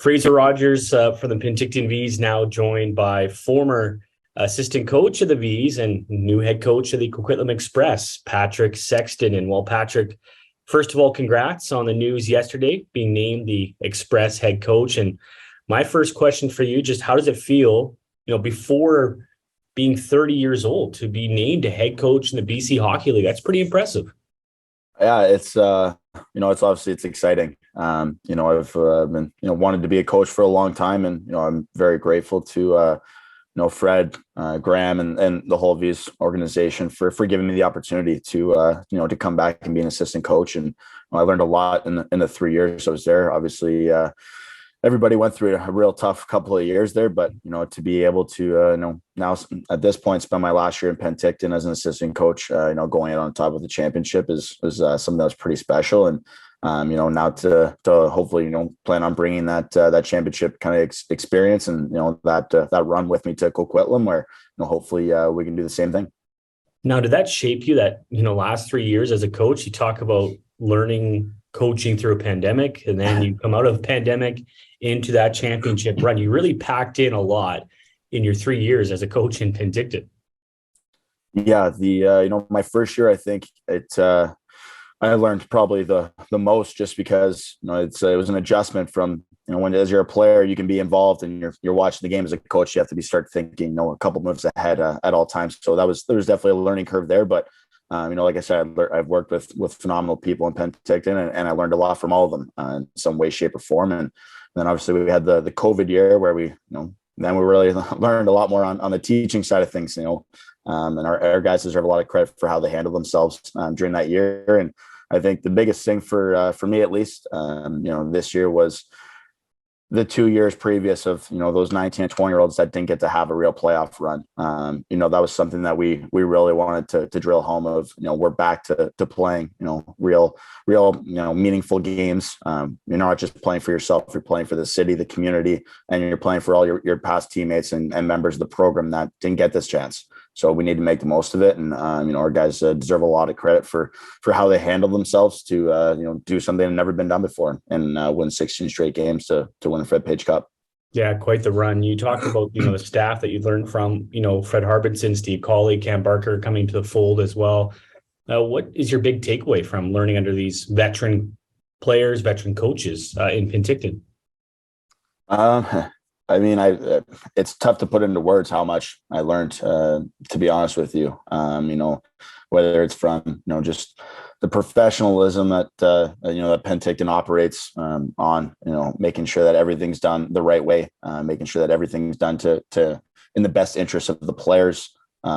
Fraser Rogers from the Penticton V's, now joined by former assistant coach of the V's and new head coach of the Coquitlam Express, Patrick Sexton. And well, Patrick, first of all, congrats on the news yesterday, being named the Express head coach. And my first question for you, just how does it feel, before being 30 years old, to be named a head coach in the BC Hockey League? That's pretty impressive. Yeah, it's it's exciting. I've been wanted to be a coach for a long time, and I'm very grateful to Fred, Graham, and the whole V's organization for giving me the opportunity to to come back and be an assistant coach. And I learned a lot in the 3 years I was there. Obviously, everybody went through a real tough couple of years there, but to be able to now at this point spend my last year in Penticton as an assistant coach, going out on top of the championship is something that was pretty special. And now to hopefully plan on bringing that championship kind of experience and that run with me to Coquitlam, where hopefully we can do the same thing. Now, did that shape you, that last 3 years as a coach? You talk about learning coaching through a pandemic, and then you come out of the pandemic into that championship run. You really packed in a lot in your 3 years as a coach in Penticton. Yeah, my first year, I think I learned probably the most, just because it was an adjustment from when, as you're a player, you can be involved and you're watching the game. As a coach, you have to start thinking a couple moves ahead at all times. So there was definitely a learning curve there, but like I said, I've worked with phenomenal people in Penticton, and I learned a lot from all of them in some way, shape, or form. And then obviously we had the COVID year where we then we really learned a lot more on the teaching side of things. And our guys deserve a lot of credit for how they handled themselves during that year. And I think the biggest thing for me, at least, this year was the 2 years previous of, those 19 and 20-year-olds that didn't get to have a real playoff run. That was something that we really wanted to drill home of, we're back to playing, real, meaningful games. You're not just playing for yourself, you're playing for the city, the community, and you're playing for all your past teammates and members of the program that didn't get this chance. So we need to make the most of it. And, our guys deserve a lot of credit for how they handled themselves to, do something that never been done before and win 16 straight games to win the Fred Page Cup. Yeah, quite the run. You talked about, the staff that you learned from, Fred Harbinson, Steve Cawley, Cam Barker coming to the fold as well. What is your big takeaway from learning under these veteran players, veteran coaches in Penticton? It's tough to put into words how much I learned, to be honest with you. Whether it's from, just the professionalism that Penticton operates on, making sure that everything's done the right way, making sure that everything's done to in the best interest of the players,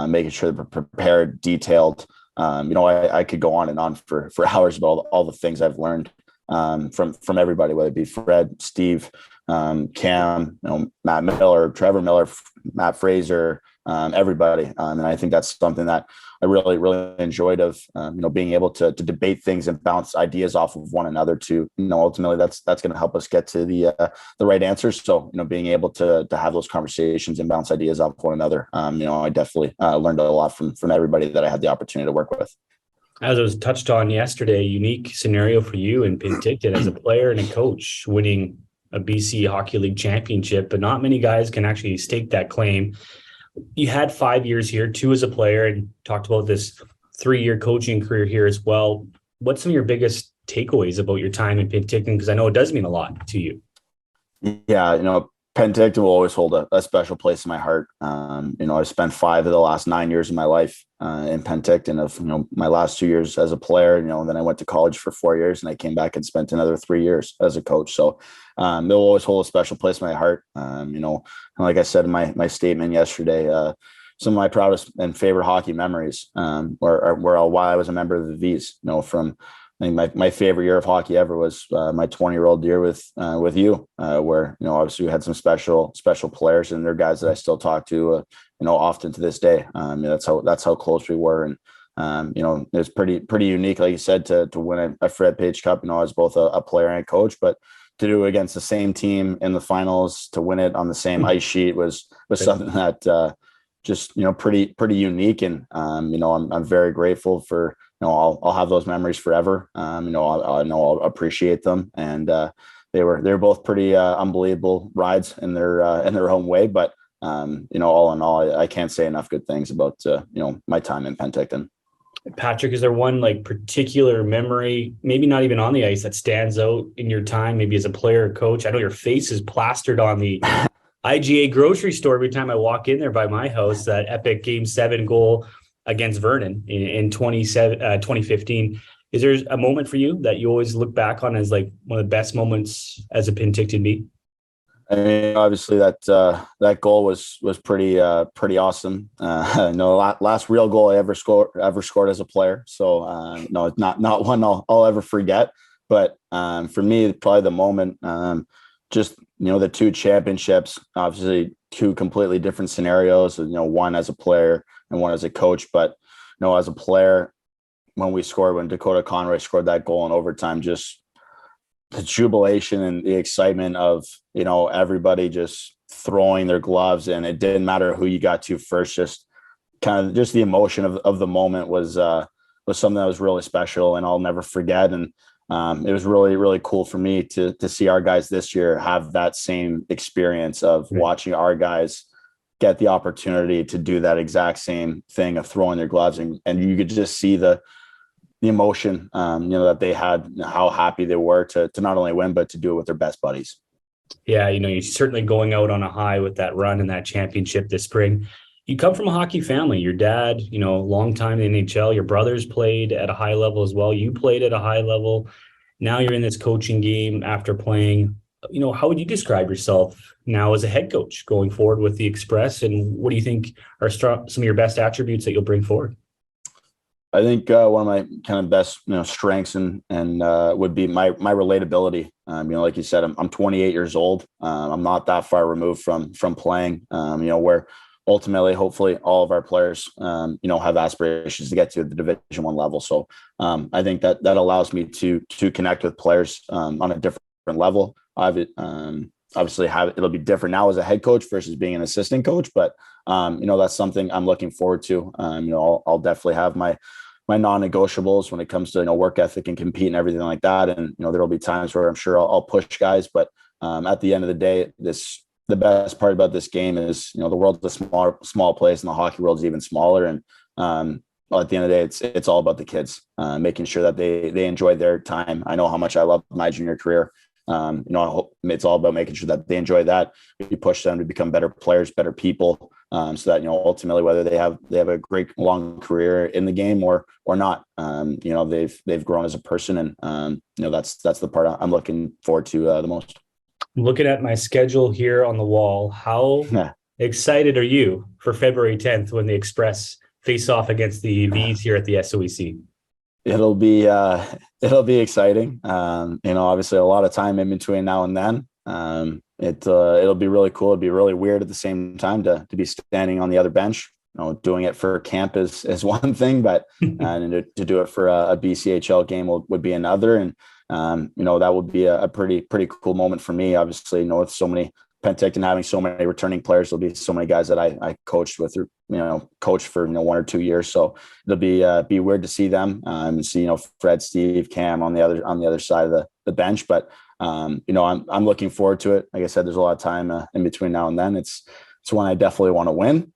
making sure they're prepared, detailed. I could go on and on for hours about all the things I've learned from everybody, whether it be Fred, Steve, Cam, Matt Miller, Trevor Miller, Matt Fraser, everybody. And I think that's something that I really, really enjoyed of, being able to debate things and bounce ideas off of one another to, ultimately that's going to help us get to the right answers. So, being able to have those conversations and bounce ideas off one another. I definitely learned a lot from everybody that I had the opportunity to work with. As it was touched on yesterday, a unique scenario for you in Penticton as a player and a coach, winning a BC Hockey League championship, but not many guys can actually stake that claim. You had 5 years here, 2 as a player, and talked about this 3-year coaching career here as well. What's some of your biggest takeaways about your time in Penticton? Because I know it does mean a lot to you. Yeah, Penticton will always hold a special place in my heart. I've spent 5 of the last 9 years of my life in Penticton. Of my last 2 years as a player, and then I went to college for 4 years, and I came back and spent another 3 years as a coach. So they'll always hold a special place in my heart. Like I said in my statement yesterday, some of my proudest and favorite hockey memories were while I was a member of the V's. I think my favorite year of hockey ever was my 20-year-old year with you, where obviously we had some special players, and they're guys that I still talk to often to this day. That's how close we were, and it was pretty unique, like you said, to win a Fred Page Cup. As both a player and a coach, but to do it against the same team in the finals, to win it on the same ice sheet was something that just pretty unique, and I'm very grateful for. I'll have those memories forever. I know I'll appreciate them, and they were both pretty unbelievable rides in their own way. But all in all, I can't say enough good things about my time in Penticton. Patrick, is there one like particular memory, maybe not even on the ice, that stands out in your time, maybe as a player or coach? I know your face is plastered on the IGA grocery store every time I walk in there by my house, that epic Game 7 goal against Vernon in 2015. Is there a moment for you that you always look back on as like one of the best moments as a Penticton beat? I mean, obviously that goal was pretty awesome. Last real goal I ever scored as a player. So no, it's not one I'll ever forget. But for me, probably the moment, just the two championships, obviously two completely different scenarios. One as a player and one as a coach. But as a player, when Dakota Conroy scored that goal in overtime, just the jubilation and the excitement of everybody just throwing their gloves, and it didn't matter who you got to first. Just kind of just the emotion of the moment was something that was really special, and I'll never forget. And it was really, really cool for me to see our guys this year have that same experience of watching our guys get the opportunity to do that exact same thing of throwing their gloves, and you could just see the emotion, that they had, how happy they were to not only win, but to do it with their best buddies. Yeah. You're certainly going out on a high with that run and that championship this spring. You come from a hockey family. Your dad, long time in the NHL, your brothers played at a high level as well. You played at a high level. Now you're in this coaching game after playing. How would you describe yourself now as a head coach going forward with the Express? And what do you think are some of your best attributes that you'll bring forward? I think one of my kind of best strengths and would be my relatability. Like you said, I'm 28 years old. I'm not that far removed from playing. Where ultimately, hopefully, all of our players have aspirations to get to the Division I level. So I think that allows me to connect with players on a different level. Obviously, it'll be different now as a head coach versus being an assistant coach, but that's something I'm looking forward to. I'll definitely have my non-negotiables when it comes to work ethic and compete and everything like that. And there'll be times where I'm sure I'll push guys, but at the end of the day, the best part about this game is the world's a small place, and the hockey world's even smaller. And at the end of the day, it's all about the kids, making sure that they enjoy their time. I know how much I love my junior career. I hope it's all about making sure that they enjoy that. We push them to become better players, better people, so that ultimately, whether they have a great long career in the game or not, they've grown as a person, and that's the part I'm looking forward to the most. Looking at my schedule here on the wall, how excited are you for February 10th when the Express face off against the Vs here at the SOEC? It'll be exciting. Obviously a lot of time in between now and then. It'll be really cool. It'll be really weird at the same time to be standing on the other bench. Doing it for camp is one thing, but to do it for a BCHL game would be another. And that would be a pretty cool moment for me. Obviously, with so many Penticton having so many returning players, there'll be so many guys that I coached with, coached for 1 or 2 years. So it'll be weird to see them and see Fred, Steve, Cam on the other side of the bench. But I'm looking forward to it. Like I said, there's a lot of time in between now and then. It's one I definitely want to win.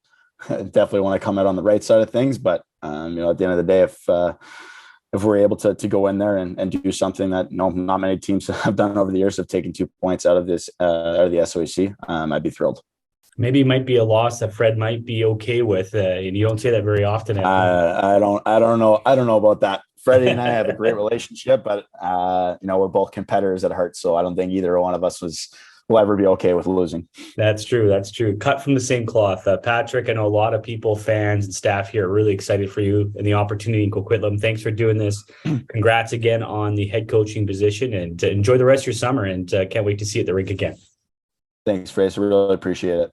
Definitely want to come out on the right side of things. But at the end of the day, if we're able to go in there and do something that not many teams have done over the years, have taken 2 points out of the SOEC, I'd be thrilled. Maybe it might be a loss that Fred might be okay with, and you don't say that very often. I don't know about that. Freddie and I have a great relationship, but we're both competitors at heart, so I don't think either one of us will ever be okay with losing. That's true. Cut from the same cloth. Patrick, I know a lot of people, fans and staff here are really excited for you and the opportunity in Coquitlam. Thanks for doing this. Congrats again on the head coaching position, and enjoy the rest of your summer, and can't wait to see you at the rink again. Thanks, Fraser. Really appreciate it.